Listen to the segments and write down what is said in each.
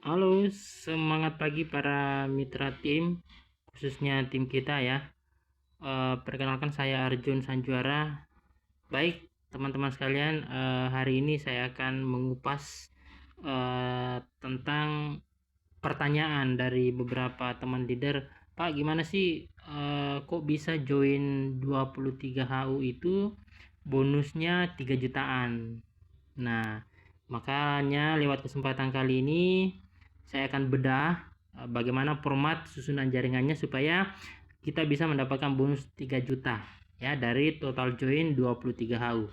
Halo, semangat pagi para mitra tim, khususnya tim kita ya. Perkenalkan saya Arjun Sanjuara. Baik, teman-teman sekalian, hari ini saya akan mengupas tentang pertanyaan dari beberapa teman leader. Pak, gimana sih kok bisa join 23 HU itu bonusnya 3 jutaan? Nah, makanya lewat kesempatan kali ini saya akan bedah bagaimana format susunan jaringannya supaya kita bisa mendapatkan bonus 3 juta ya dari total join 23 HU.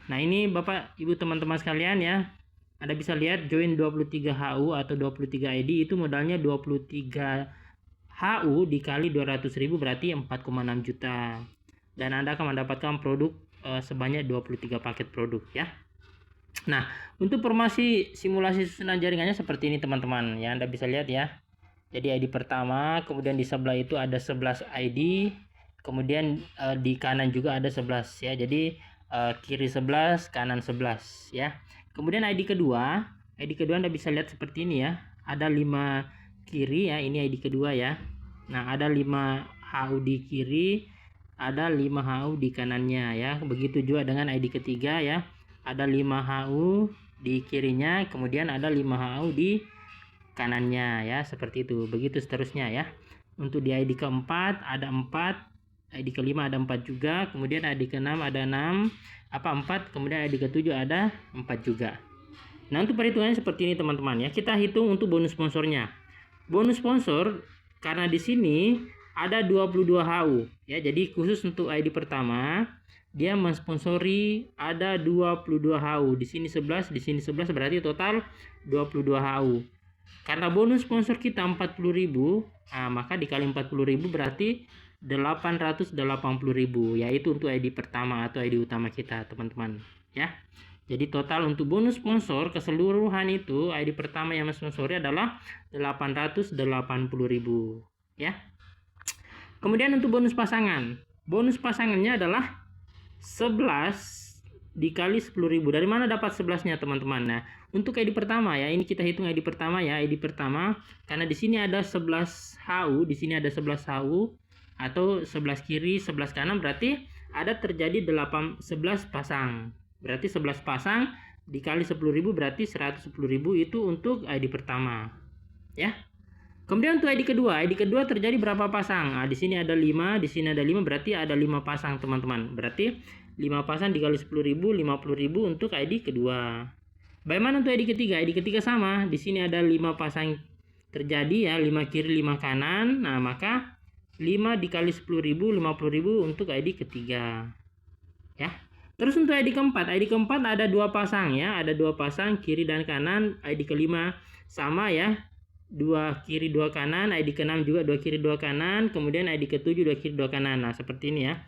Nah, ini Bapak Ibu teman-teman sekalian ya. Anda bisa lihat join 23 HU atau 23 ID itu modalnya 23 HU dikali 200.000 berarti 4,6 juta. Dan Anda akan mendapatkan produk sebanyak 23 paket produk ya. Nah, untuk formasi simulasi susunan jaringannya seperti ini teman-teman ya. Anda bisa lihat ya. Jadi ID pertama, kemudian di sebelah itu ada 11 ID, kemudian di kanan juga ada 11 ya. Jadi kiri 11, kanan 11 ya. Kemudian ID kedua Anda bisa lihat seperti ini ya. Ada 5 kiri ya, ini ID kedua ya. Nah, ada 5 HU di kiri, ada 5 HU di kanannya ya. Begitu juga dengan ID ketiga ya. Ada 5 HU di kirinya, kemudian ada 5 HU di kanannya ya, seperti itu. Begitu seterusnya ya. Untuk di ID keempat ada 4, ID kelima ada 4 juga, kemudian ID keenam ada 4, kemudian ID ketujuh ada 4 juga. Nah, untuk perhitungannya seperti ini teman-teman ya. Kita hitung untuk bonus sponsornya. Bonus sponsor karena di sini ada 22 HU ya. Jadi khusus untuk ID pertama dia mensponsori ada 22 HU. Di sini 11, di sini 11 berarti total 22 HU. Karena bonus sponsor kita 40.000, nah maka dikali 40.000 berarti 880.000, yaitu untuk ID pertama atau ID utama kita, teman-teman ya. Jadi total untuk bonus sponsor keseluruhan itu ID pertama yang mensponsori adalah 880.000 ya. Kemudian untuk bonus pasangan. Bonus pasangannya adalah 11 dikali 10.000. Dari mana dapat 11-nya, teman-teman? Nah, untuk ID pertama ya, ini kita hitung ID pertama ya, ID pertama karena di sini ada 11 HU, di sini ada 11 HU atau 11 kiri, 11 kanan berarti ada terjadi 11 pasang. Berarti 11 pasang dikali 10.000 berarti 110.000 itu untuk ID pertama. Ya. Kemudian untuk ID kedua terjadi berapa pasang? Nah, di sini ada 5, di sini ada 5 berarti ada 5 pasang, teman-teman. Berarti 5 pasang dikali 10.000, 50.000 untuk ID kedua. Bagaimana untuk ID ketiga? ID ketiga sama. Di sini ada 5 pasang terjadi ya, 5 kiri, 5 kanan. Nah, maka 5 dikali 10.000, 50.000 untuk ID ketiga. Ya. Terus untuk ID keempat ada 2 pasang ya, ada 2 pasang kiri dan kanan. ID kelima sama ya. 2 kiri 2 kanan, ID ke-6 juga 2 kiri 2 kanan, kemudian ID ke-7 2 kiri 2 kanan. Nah, seperti ini ya.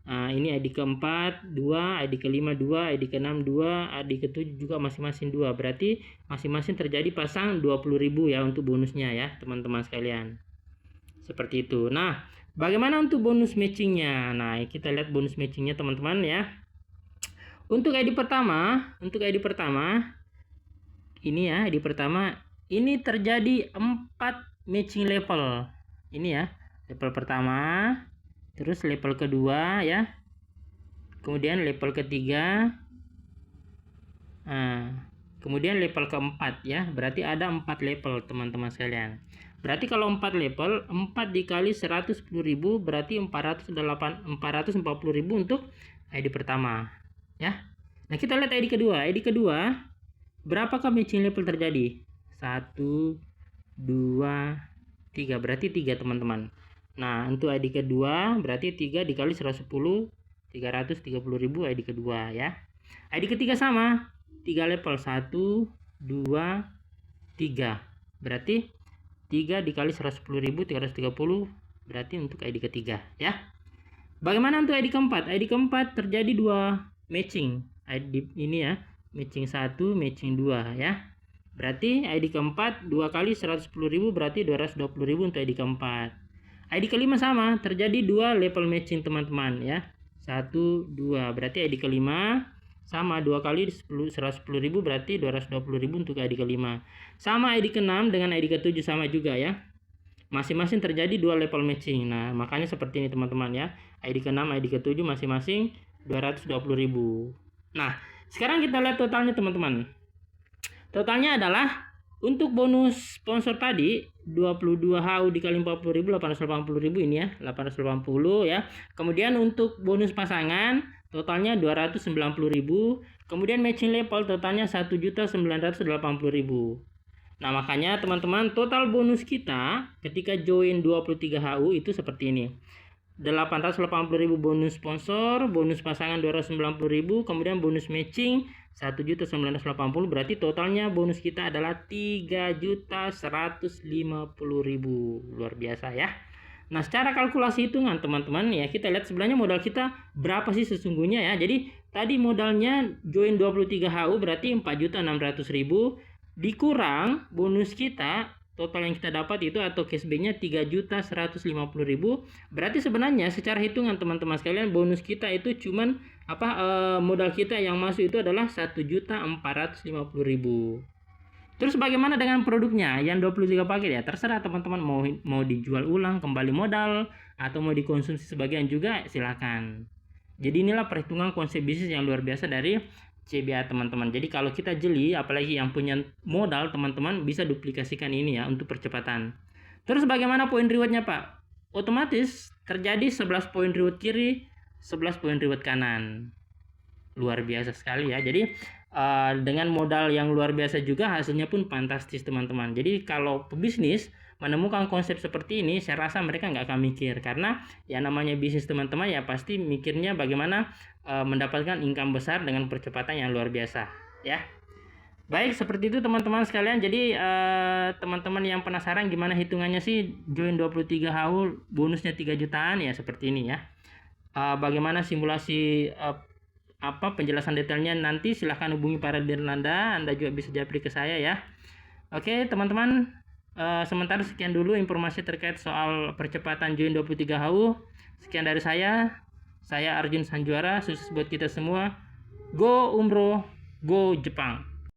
Ini ID ke-4 2, ID ke-5 2, ID ke-6 2, ID ke-7 juga masing-masing 2. Berarti masing-masing terjadi pasang 20.000 ya untuk bonusnya ya, teman-teman sekalian. Seperti itu. Nah, bagaimana untuk bonus matchingnya? Nah, kita lihat bonus matchingnya teman-teman ya. Untuk ID pertama, ini ya, ID pertama ini terjadi 4 matching level. Ini ya, level pertama, terus level kedua ya, kemudian level ketiga, kemudian level keempat ya. Berarti ada 4 level, teman-teman sekalian. Berarti kalau 4 level, 4 dikali 110.000 berarti 440.000 untuk ID pertama ya. Nah, kita lihat ID kedua. ID kedua berapakah matching level terjadi? 1, 2, 3, berarti 3, teman-teman. Nah, untuk ID kedua berarti 3 dikali 110, 330.000 ID kedua ya. ID ketiga sama, 3 level, 1, 2, 3, berarti 3 dikali 110.000, 330, berarti untuk ID ketiga ya. Bagaimana untuk ID keempat? ID keempat terjadi 2 matching. ID ini ya, matching 1, matching 2 ya. Berarti ID keempat 2 kali 110.000 berarti 220.000 untuk ID keempat. ID kelima sama, terjadi 2 level matching, teman-teman ya. 1, 2, berarti ID kelima sama 2 kali 110.000 berarti 220.000 untuk ID ke-5. Sama ID ke-6 dengan ID ke-7 sama juga ya. Masing-masing terjadi 2 level matching. Nah, makanya seperti ini teman-teman ya. ID ke-6, ID ke-7 masing-masing 220.000. Nah, sekarang kita lihat totalnya teman-teman. Totalnya adalah untuk bonus sponsor tadi 22 HU dikali 40.000 880.000 ini ya, 880 ya. Kemudian untuk bonus pasangan totalnya 290.000. Kemudian matching level totalnya 1.980.000. Nah, makanya teman-teman total bonus kita ketika join 23 HU itu seperti ini. 880.000 bonus sponsor, bonus pasangan 290.000, kemudian bonus matching 1.980.000, berarti totalnya bonus kita adalah 3.150.000. Luar biasa ya. Nah, secara kalkulasi hitungan teman-teman ya, kita lihat sebenarnya modal kita berapa sih sesungguhnya ya. Jadi tadi modalnya join 23 HU berarti 4.600.000 dikurang bonus kita, total yang kita dapat itu atau cashbacknya 3.150.000. Berarti sebenarnya secara hitungan teman-teman sekalian bonus kita itu cuman modal kita yang masuk itu adalah 1.450.000. Terus bagaimana dengan produknya yang 23 paket ya? Terserah teman-teman mau dijual ulang kembali modal atau mau dikonsumsi sebagian juga silakan. Jadi inilah perhitungan konsep bisnis yang luar biasa dari CBA teman-teman. Jadi kalau kita jeli, apalagi yang punya modal teman-teman bisa duplikasikan ini ya untuk percepatan. Terus bagaimana poin rewardnya Pak? Otomatis terjadi 11 poin reward kiri, 11 poin reward kanan. Luar biasa sekali ya. Jadi dengan modal yang luar biasa juga hasilnya pun fantastis teman-teman. Jadi kalau pebisnis menemukan konsep seperti ini, saya rasa mereka nggak akan mikir, karena ya namanya bisnis teman-teman ya pasti mikirnya bagaimana mendapatkan income besar dengan percepatan yang luar biasa ya. Baik, seperti itu teman-teman sekalian. Jadi teman-teman yang penasaran gimana hitungannya sih join 23 HU bonusnya 3 jutaan ya seperti ini ya. Bagaimana simulasi penjelasan detailnya nanti silahkan hubungi para Dirnanda. Anda juga bisa japri ke saya ya. Oke teman-teman, sementara sekian dulu informasi terkait soal percepatan join 23 HU. Sekian dari saya Arjun Sanjuara. Sukses buat kita semua. Go umroh, go Jepang.